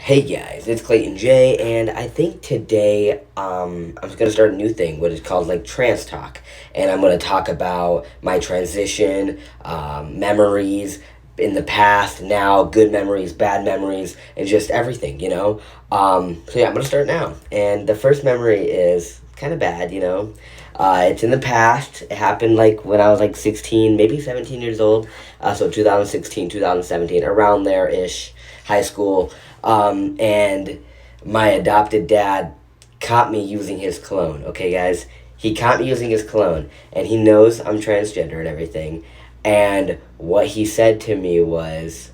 Hey guys, it's Clayton J, and I think today I'm just gonna start a new thing, what is called like Trans Talk, and I'm gonna talk about my transition, memories in the past, now, good memories, bad memories, and just everything, So yeah, I'm gonna start now, and the first memory is kind of bad. It's in the past. It happened like when I was like 16, maybe 17 years old. So 2016, 2017, around there ish, high school. And my adopted dad caught me using his cologne. Okay, guys, he caught me using his cologne, and he knows I'm transgender and everything. And what he said to me was,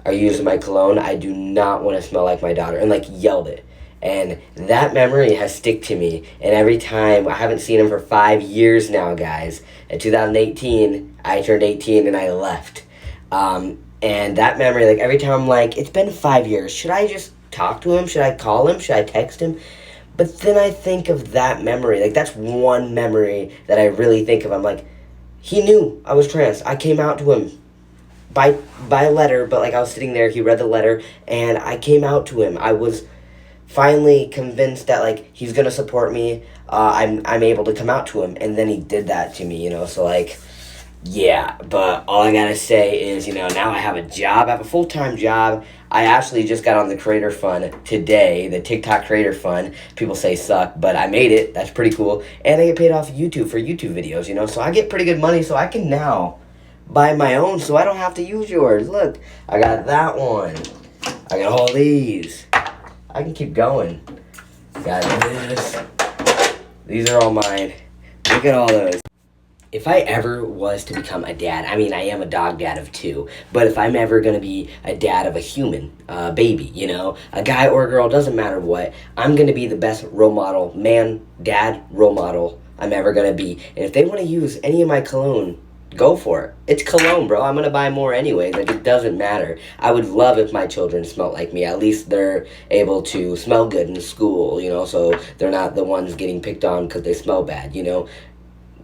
"Are you using my cologne? I do not want to smell like my daughter," and like yelled it. And that memory has stick to me. And every time, I haven't seen him for 5 years now, guys. In 2018, I turned 18 and I left. And that memory, like every time I'm like, it's been 5 years. Should I just talk to him? Should I call him? Should I text him? But then I think of that memory. Like that's one memory that I really think of. I'm like, he knew I was trans. I came out to him by letter, but like I was sitting there, he read the letter, and I came out to him. I was finally convinced that like he's gonna support me. I'm able to come out to him, and then he did that to me. So like, yeah. But all I gotta say is, now I have a job. I have a full-time job. I actually just got on the Creator Fund today, the TikTok Creator Fund. People say suck, but I made it. That's pretty cool. And I get paid off YouTube for YouTube videos. So I get pretty good money, so I can now buy my own, so I don't have to use yours. Look, I got that one. I got all these. I can keep going. Got this. These are all mine. Look at all those. If I ever was to become a dad, I mean, I am a dog dad of two, but if I'm ever going to be a dad of a human, baby, a guy or a girl, doesn't matter what, I'm going to be the best role model, man, dad, role model I'm ever going to be. And if they want to use any of my cologne, go for it. It's cologne, bro. I'm going to buy more anyway. Like, it doesn't matter. I would love if my children smelled like me. At least they're able to smell good in school, so they're not the ones getting picked on because they smell bad.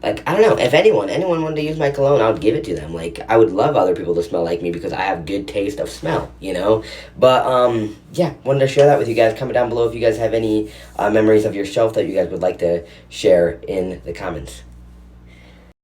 Like, I don't know, if anyone wanted to use my cologne, I would give it to them. Like, I would love other people to smell like me because I have good taste of smell. But, yeah, wanted to share that with you guys. Comment down below if you guys have any memories of yourself that you guys would like to share in the comments.